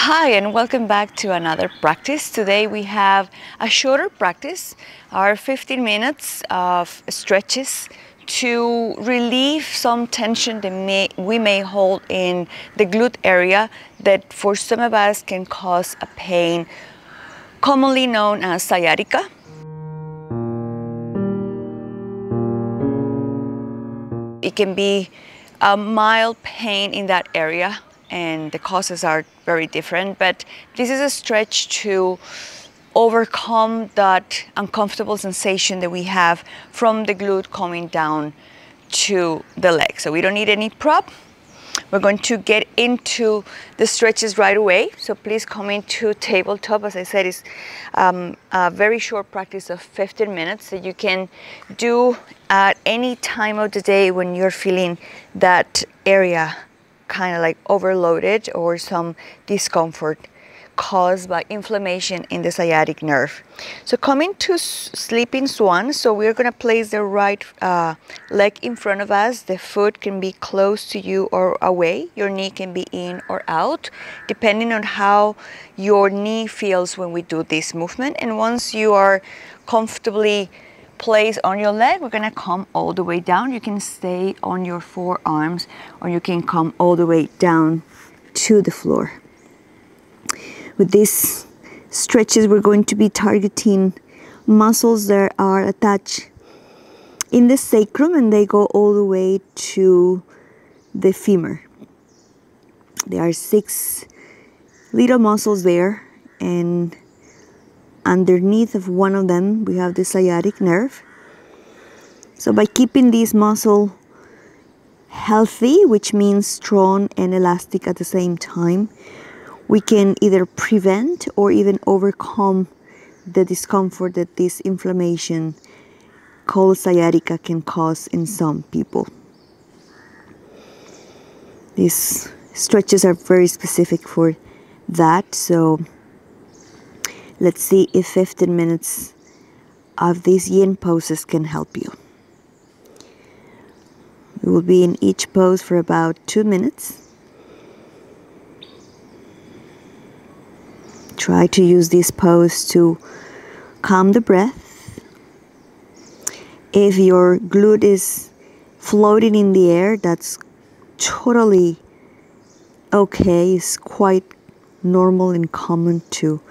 Hi and welcome back to another practice. Today we have a shorter practice, our 15 minutes of stretches to relieve some tension that we may hold in the glute area that for some of us can cause a pain commonly known as sciatica. It can be a mild pain in that area, and the causes are very different, but this is a stretch to overcome that uncomfortable sensation that we have from the glute coming down to the leg. So we don't need any prop. We're going to get into the stretches right away. So please come into tabletop. As I said, it's a very short practice of 15 minutes that you can do at any time of the day when you're feeling that area kind of like overloaded or some discomfort caused by inflammation in the sciatic nerve. So come into sleeping swan. So we're going to place the right leg in front of us. The foot can be close to you or away. Your knee can be in or out, depending on how your knee feels when we do this movement. And once you are comfortably placed on your leg, we're going to come all the way down. You can stay on your forearms or you can come all the way down to the floor. With these stretches, we're going to be targeting muscles that are attached in the sacrum and they go all the way to the femur. There are 6 little muscles there, and underneath of one of them we have the sciatic nerve. So by keeping this muscle healthy, which means strong and elastic at the same time, we can either prevent or even overcome the discomfort that this inflammation called sciatica can cause in some people. These stretches are very specific for that, so let's see if 15 minutes of these yin poses can help you. We will be in each pose for about 2 minutes. Try to use this pose to calm the breath. If your glute is floating in the air, that's totally okay. It's quite normal and common to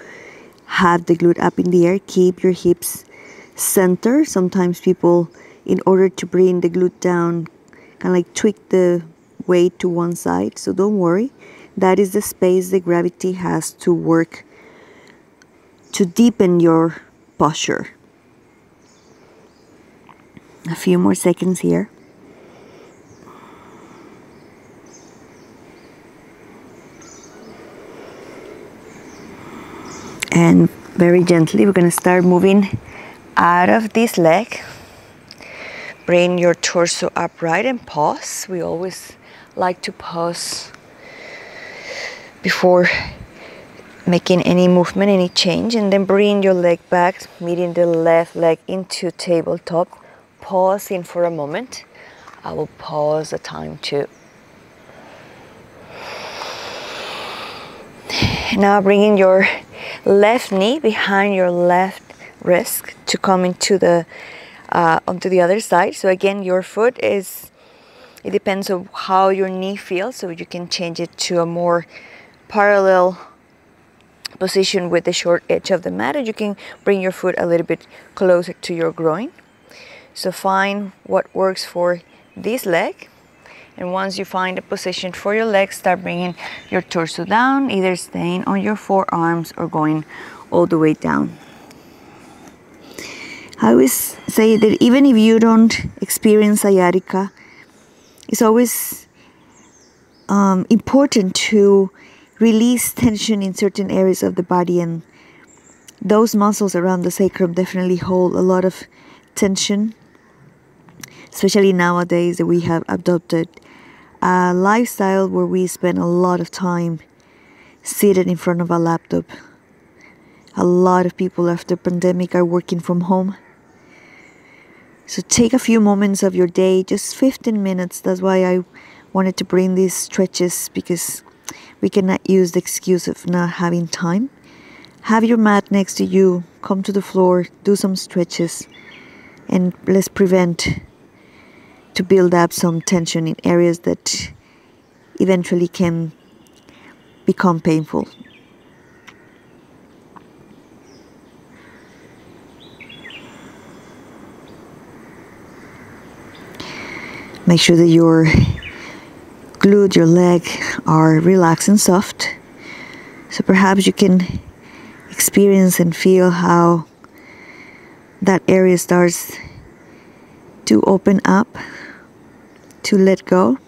have the glute up in the air. Keep your hips centered. Sometimes people, in order to bring the glute down, kind of like tweak the weight to one side. So don't worry. That is the space that gravity has to work to deepen your posture. A few more seconds here. And very gently, we're going to start moving out of this leg. Bring your torso upright and pause. We always like to pause before making any movement, any change, and then bring your leg back, meeting the left leg into tabletop. Pausing for a moment. I will pause the time too. Now bringing your left knee behind your left wrist to come into the onto the other side. So again, your foot is, it depends on how your knee feels, so you can change it to a more parallel position with the short edge of the mat, and you can bring your foot a little bit closer to your groin. So find what works for this leg, and once you find a position for your leg, start bringing your torso down, either staying on your forearms or going all the way down. I always say that even if you don't experience sciatica, it's always important to release tension in certain areas of the body, and those muscles around the sacrum definitely hold a lot of tension, especially nowadays that we have adopted a lifestyle where we spend a lot of time seated in front of a laptop. A lot of people after pandemic are working from home. So take a few moments of your day, just 15 minutes. That's why I wanted to bring these stretches, because we cannot use the excuse of not having time. Have your mat next to you, come to the floor, do some stretches, and let's prevent to build up some tension in areas that eventually can become painful. Make sure that your glute, your leg are relaxed and soft. So perhaps you can experience and feel how that area starts to open up, to let go.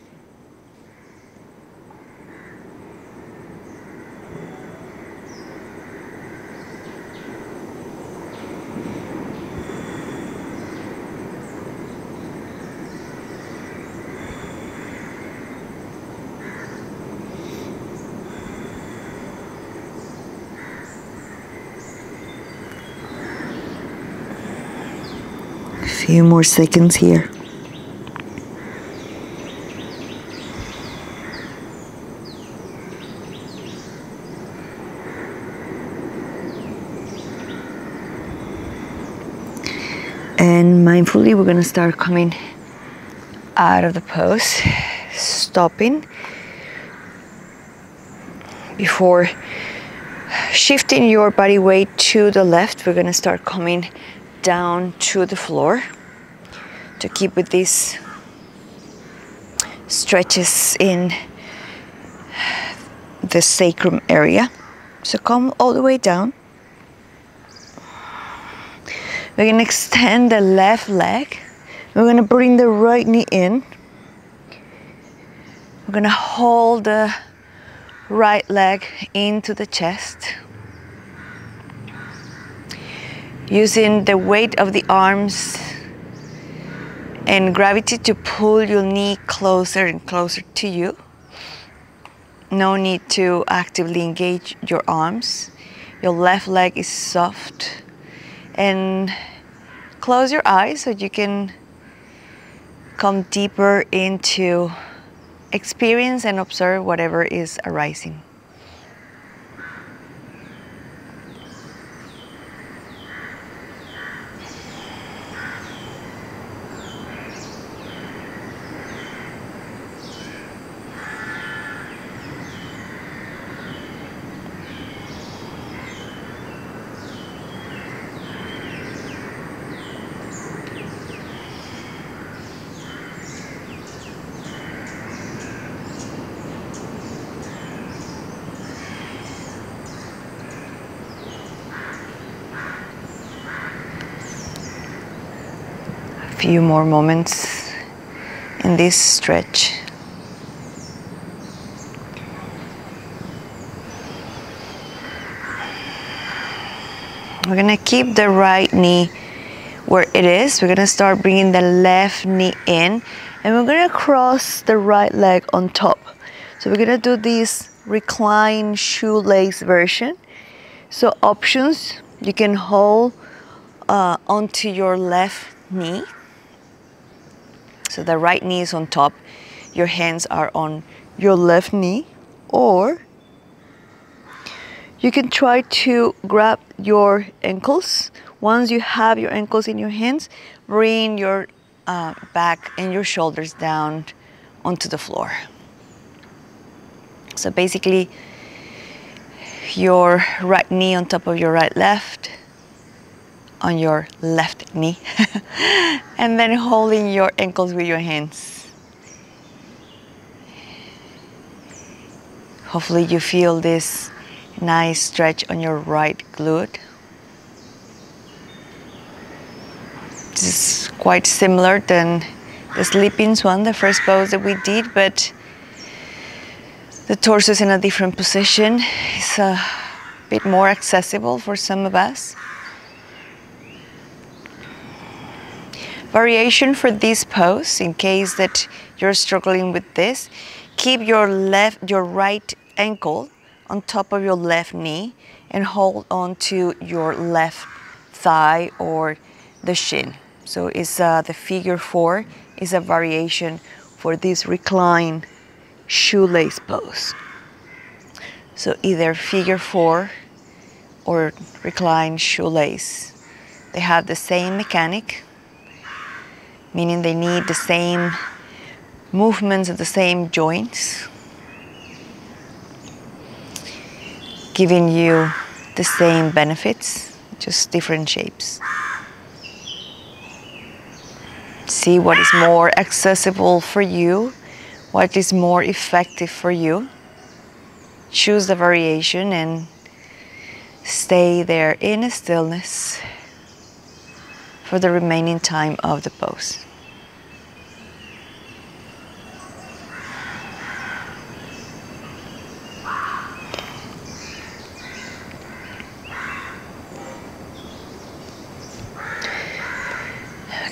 Few more seconds here. And mindfully, we're going to start coming out of the pose, stopping. Before shifting your body weight to the left, we're going to start coming down to the floor to keep with these stretches in the sacrum area. So come all the way down. We're going to extend the left leg. We're going to bring the right knee in. We're going to hold the right leg into the chest, using the weight of the arms and gravity to pull your knee closer and closer to you. No need to actively engage your arms. Your left leg is soft. And close your eyes so you can come deeper into experience and observe whatever is arising. Few more moments in this stretch. We're gonna keep the right knee where it is. We're gonna start bringing the left knee in, and we're gonna cross the right leg on top. So we're gonna do this recline shoelace version. So options, you can hold onto your left knee. So the right knee is on top, your hands are on your left knee, or you can try to grab your ankles. Once you have your ankles in your hands, bring your back and your shoulders down onto the floor. So basically, your right knee on top of your right left, on your left knee, and then holding your ankles with your hands. Hopefully you feel this nice stretch on your right glute. This is quite similar than the sleeping swan, the first pose that we did, but the torso is in a different position. It's a bit more accessible for some of us. Variation for this pose, in case that you're struggling with this, keep your right ankle on top of your left knee and hold on to your left thigh or the shin. So it's the figure 4 is a variation for this recline shoelace pose. So either figure four or reclined shoelace. They have the same mechanic, meaning they need the same movements of the same joints, giving you the same benefits, just different shapes. See what is more accessible for you, what is more effective for you. Choose the variation and stay there in stillness for the remaining time of the pose.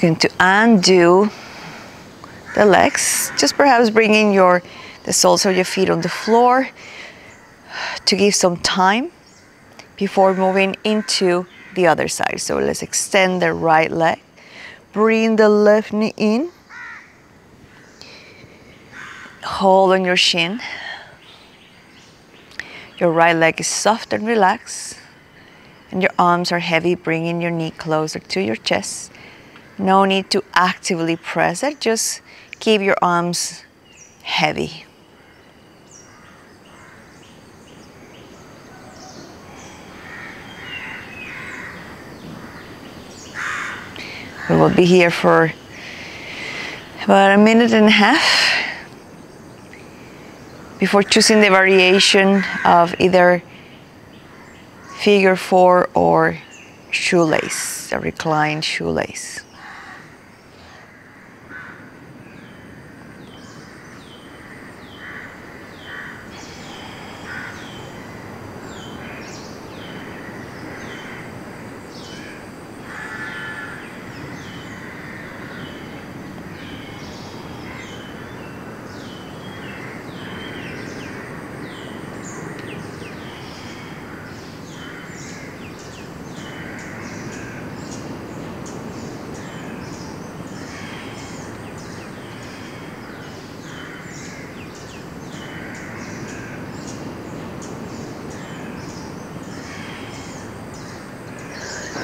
Going to undo the legs, just perhaps bringing the soles of your feet on the floor to give some time before moving into the other side. So let's extend the right leg, bring the left knee in, hold on your shin. Your right leg is soft and relaxed, and your arms are heavy, bringing your knee closer to your chest. No need to actively press it, just keep your arms heavy. We will be here for about 1.5 minutes before choosing the variation of either figure four or shoelace, a reclined shoelace.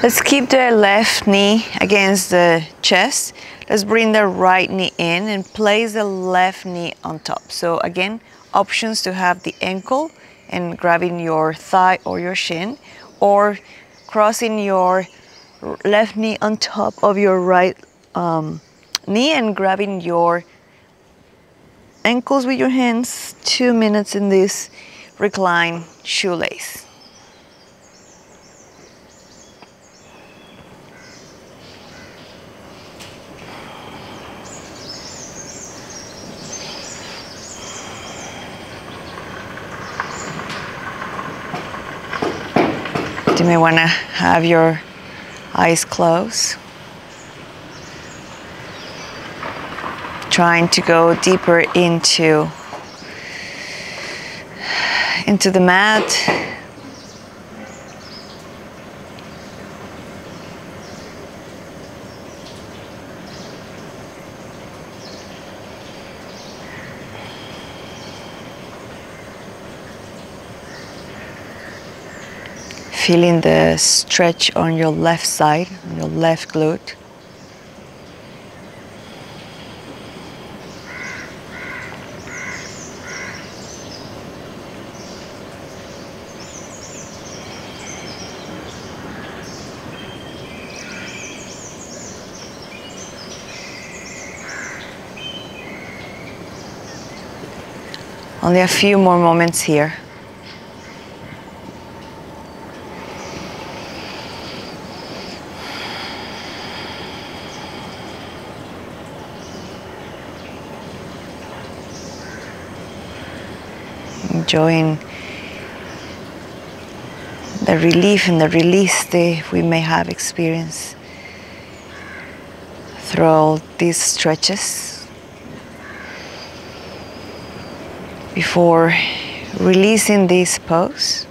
Let's keep the left knee against the chest. Let's bring the right knee in and place the left knee on top. So again, options to have the ankle and grabbing your thigh or your shin, or crossing your left knee on top of your right knee and grabbing your ankles with your hands. 2 minutes in this reclined shoelace. You may want to have your eyes closed. Trying to go deeper into the mat. Feeling the stretch on your left side, on your left glute. Only a few more moments here. Enjoying the relief and the release that we may have experienced through all these stretches before releasing this pose.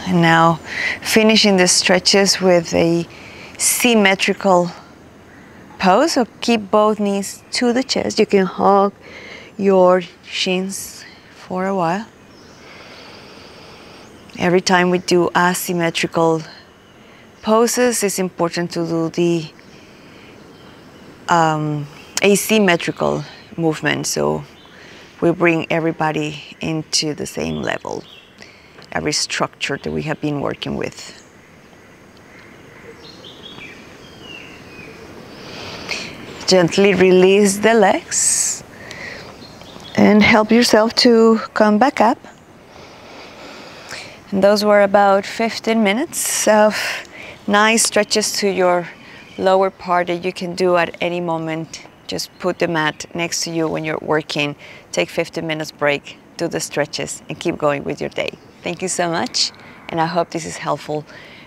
And now finishing the stretches with a symmetrical pose. So keep both knees to the chest. You can hug your shins for a while. Every time we do asymmetrical poses, it's important to do the asymmetrical movement, so we bring everybody into the same level, every structure that we have been working with. Gently release the legs and help yourself to come back up. And those were about 15 minutes of nice stretches to your lower part that you can do at any moment. Just put the mat next to you when you're working, take 15 minutes break, do the stretches, and keep going with your day. Thank you so much, and I hope this is helpful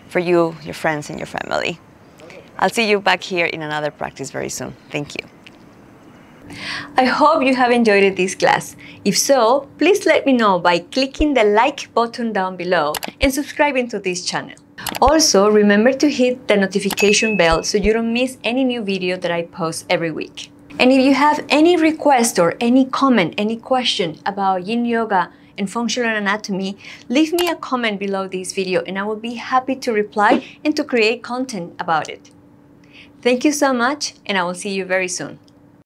for you, your friends, and your family. I'll see you back here in another practice very soon. Thank you. I hope you have enjoyed this class. If so, please let me know by clicking the like button down below and subscribing to this channel. Also, remember to hit the notification bell so you don't miss any new video that I post every week. And if you have any request or any comment, any question about yin yoga and functional anatomy, leave me a comment below this video and I will be happy to reply and to create content about it. Thank you so much, and I will see you very soon.